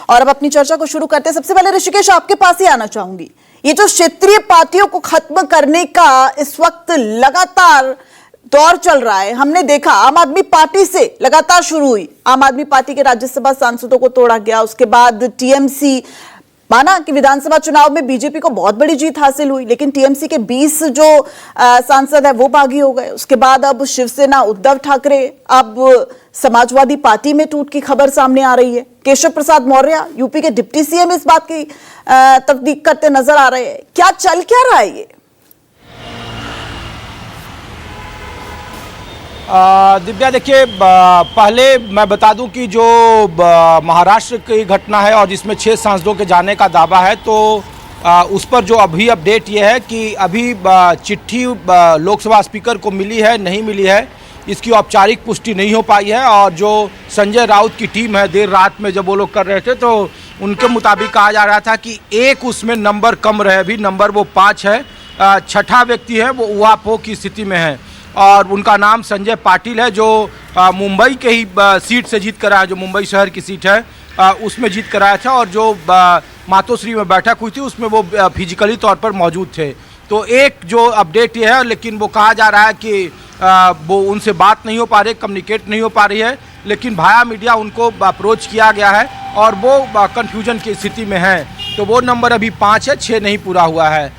और अब अपनी चर्चा को शुरू करते हैं। सबसे पहले ऋषिकेश, आपके पास ही आना चाहूंगी। ये जो क्षेत्रीय पार्टियों को खत्म करने का इस वक्त लगातार दौर चल रहा है, हमने देखा आम आदमी पार्टी से लगातार शुरू हुई, आम आदमी पार्टी के राज्यसभा सांसदों को तोड़ा गया, उसके बाद टीएमसी, माना कि विधानसभा चुनाव में बीजेपी को बहुत बड़ी जीत हासिल हुई, लेकिन टीएमसी के 20 जो सांसद है वो बागी हो गए। उसके बाद अब शिवसेना, उद्धव ठाकरे, अब समाजवादी पार्टी में टूट की खबर सामने आ रही है। केशव प्रसाद मौर्य यूपी के डिप्टी सीएम इस बात की तस्दीक करते नजर आ रहे हैं। क्या चल क्या रहा है ये? दिव्या, देखिए, पहले मैं बता दूं कि जो महाराष्ट्र की घटना है और जिसमें 6 सांसदों के जाने का दावा है, तो उस पर जो अभी अपडेट ये है कि अभी चिट्ठी लोकसभा स्पीकर को मिली है, नहीं मिली है, इसकी औपचारिक पुष्टि नहीं हो पाई है। और जो संजय राउत की टीम है, देर रात में जब वो लोग कर रहे थे तो उनके मुताबिक कहा जा रहा था कि एक उसमें नंबर कम रहे, अभी नंबर वो 5 है, छठा व्यक्ति है वो उहापोह की स्थिति में है और उनका नाम संजय पाटिल है, जो मुंबई के ही सीट से जीत कर आया, जो मुंबई शहर की सीट है उसमें जीत कर आया था। और जो मातोश्री में बैठक हुई थी उसमें वो फिजिकली तौर पर मौजूद थे। तो एक जो अपडेट ये है, लेकिन वो कहा जा रहा है कि वो उनसे बात नहीं हो पा रही, कम्युनिकेट नहीं हो पा रही है, लेकिन भाया मीडिया उनको अप्रोच किया गया है और वो कन्फ्यूजन की स्थिति में है। तो वो नंबर अभी 5 है, 6 नहीं पूरा हुआ है।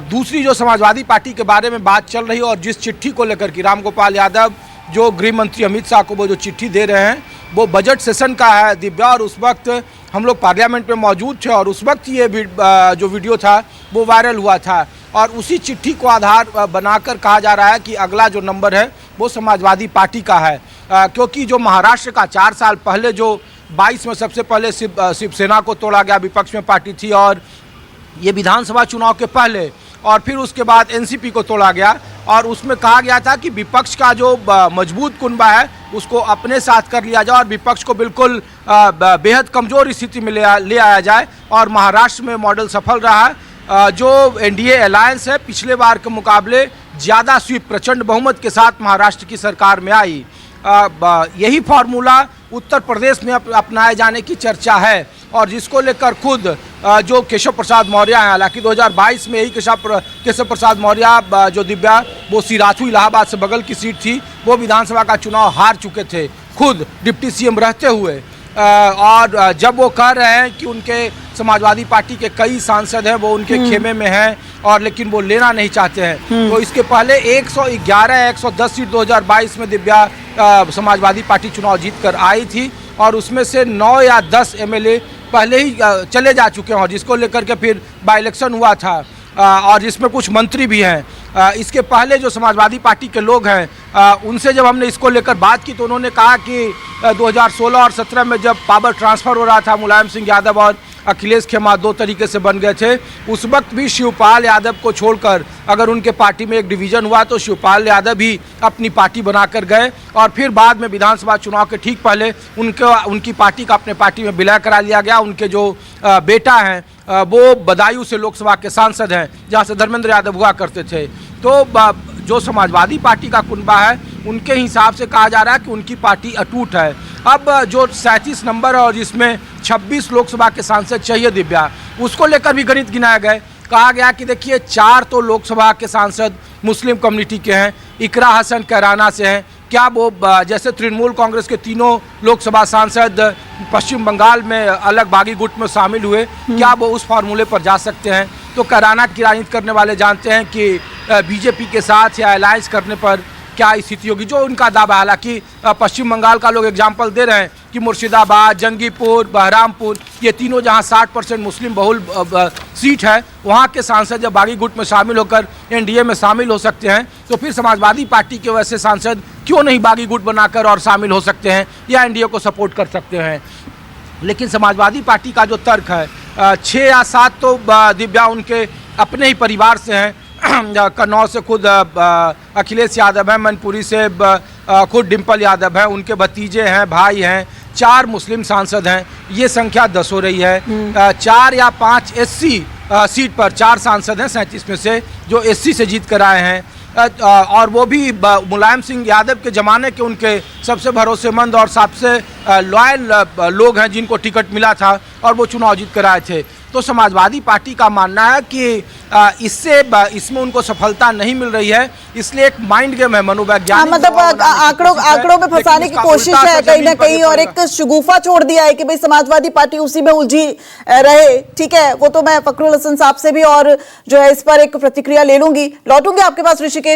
दूसरी जो समाजवादी पार्टी के बारे में बात चल रही है और जिस चिट्ठी को लेकर कि रामगोपाल यादव जो गृह मंत्री अमित शाह को वो जो चिट्ठी दे रहे हैं, वो बजट सेशन का है दिव्या। और उस वक्त हम लोग पार्लियामेंट में मौजूद थे और उस वक्त ये जो वीडियो था वो वायरल हुआ था और उसी चिट्ठी को आधार बनाकर कहा जा रहा है कि अगला जो नंबर है वो समाजवादी पार्टी का है। क्योंकि जो महाराष्ट्र का 4 साल पहले जो 22 में सबसे पहले शिवसेना को तोड़ा गया, विपक्ष में पार्टी थी, और ये विधानसभा चुनाव के पहले और फिर उसके बाद एनसीपी को तोड़ा गया और उसमें कहा गया था कि विपक्ष का जो मजबूत कुनबा है उसको अपने साथ कर लिया जाए और विपक्ष को बिल्कुल बेहद कमज़ोर स्थिति में ले आया जाए। और महाराष्ट्र में मॉडल सफल रहा है। जो एनडीए अलायंस है पिछले बार के मुकाबले ज़्यादा स्वीप, प्रचंड बहुमत के साथ महाराष्ट्र की सरकार में आई। यही फार्मूला उत्तर प्रदेश में अपनाए जाने की चर्चा है और जिसको लेकर खुद जो केशव प्रसाद मौर्य हैं, हालांकि 2022 में यही केशव प्रसाद मौर्य जो दिव्या, वो सिराथू इलाहाबाद से बगल की सीट थी, वो विधानसभा का चुनाव हार चुके थे खुद डिप्टी सीएम रहते हुए। और जब वो कह रहे हैं कि उनके समाजवादी पार्टी के कई सांसद हैं वो उनके खेमे में हैं और लेकिन वो लेना नहीं चाहते हैं, तो इसके पहले 111-110 सीट 2022 में दिव्या समाजवादी पार्टी चुनाव जीत कर आई थी और उसमें से 9 या 10 एमएलए पहले ही चले जा चुके हैं और जिसको लेकर के फिर बाई इलेक्शन हुआ था और जिसमें कुछ मंत्री भी हैं। इसके पहले जो समाजवादी पार्टी के लोग हैं उनसे जब हमने इसको लेकर बात की तो उन्होंने कहा कि 2016 और 17 में जब पावर ट्रांसफ़र हो रहा था, मुलायम सिंह यादव और अखिलेश खेमा 2 तरीके से बन गए थे, उस वक्त भी शिवपाल यादव को छोड़कर अगर उनके पार्टी में एक डिवीज़न हुआ तो शिवपाल यादव भी अपनी पार्टी बनाकर गए और फिर बाद में विधानसभा चुनाव के ठीक पहले उनकी पार्टी का अपने पार्टी में विलय करा लिया गया। उनके जो बेटा हैं वो बदायूं से लोकसभा के सांसद हैं, जहाँ से धर्मेंद्र यादव हुआ करते थे। तो जो समाजवादी पार्टी का कुनबा है उनके हिसाब से कहा जा रहा है कि उनकी पार्टी अटूट है। अब जो 37 नंबर है और जिसमें 26 लोकसभा के सांसद चाहिए दिव्या, उसको लेकर भी गणित गिनाया गया। कहा गया कि देखिए 4 तो लोकसभा के सांसद मुस्लिम कम्युनिटी के हैं, इकरा हसन कैराना से हैं, क्या वो जैसे तृणमूल कांग्रेस के 3 लोकसभा सांसद पश्चिम बंगाल में अलग बागी गुट में शामिल हुए, क्या वो उस फार्मूले पर जा सकते हैं? तो कैराना की राजनीति करने वाले जानते हैं कि बीजेपी के साथ या अलायंस करने पर क्या स्थिति होगी, जो उनका दावा। हालांकि पश्चिम बंगाल का लोग एग्जाम्पल दे रहे हैं कि मुर्शिदाबाद, जंगीपुर, बहरामपुर, ये तीनों जहां 60% मुस्लिम बहुल सीट है, वहां के सांसद जब बागी गुट में शामिल होकर एनडीए में शामिल हो सकते हैं तो फिर समाजवादी पार्टी के वैसे सांसद क्यों नहीं बागी गुट बनाकर और शामिल हो सकते हैं या एनडीए को सपोर्ट कर सकते हैं। लेकिन समाजवादी पार्टी का जो तर्क है 6 या 7 तो दिव्या उनके अपने ही परिवार से हैं। कन्नौज से खुद अखिलेश यादव हैं, मैनपुरी से खुद डिम्पल यादव हैं, उनके भतीजे हैं, भाई हैं, 4 मुस्लिम सांसद हैं, ये संख्या 10 हो रही है। 4 या 5 एससी सीट पर 4 सांसद हैं 37 में से जो एससी से जीत कर आए हैं और वो भी मुलायम सिंह यादव के ज़माने के उनके सबसे भरोसेमंद और सबसे लॉयल लोग हैं जिनको टिकट मिला था और वो चुनाव जीत कर आए थे। तो समाजवादी पार्टी का मानना है कि इसमें उनको सफलता नहीं मिल रही है, इसलिए एक माइंड गेम है, मनोवैज्ञानिक मतलब आंकड़ों में फंसाने की कोशिश है कहीं ना कहीं, और एक शुगुफा छोड़ दिया है कि भाई समाजवादी पार्टी उसी में उलझी रहे। ठीक है, वो तो मैं फखरुल हसन साहब से भी और जो है इस पर एक प्रतिक्रिया ले लूंगी, लौटूंगी आपके पास ऋषिकेश।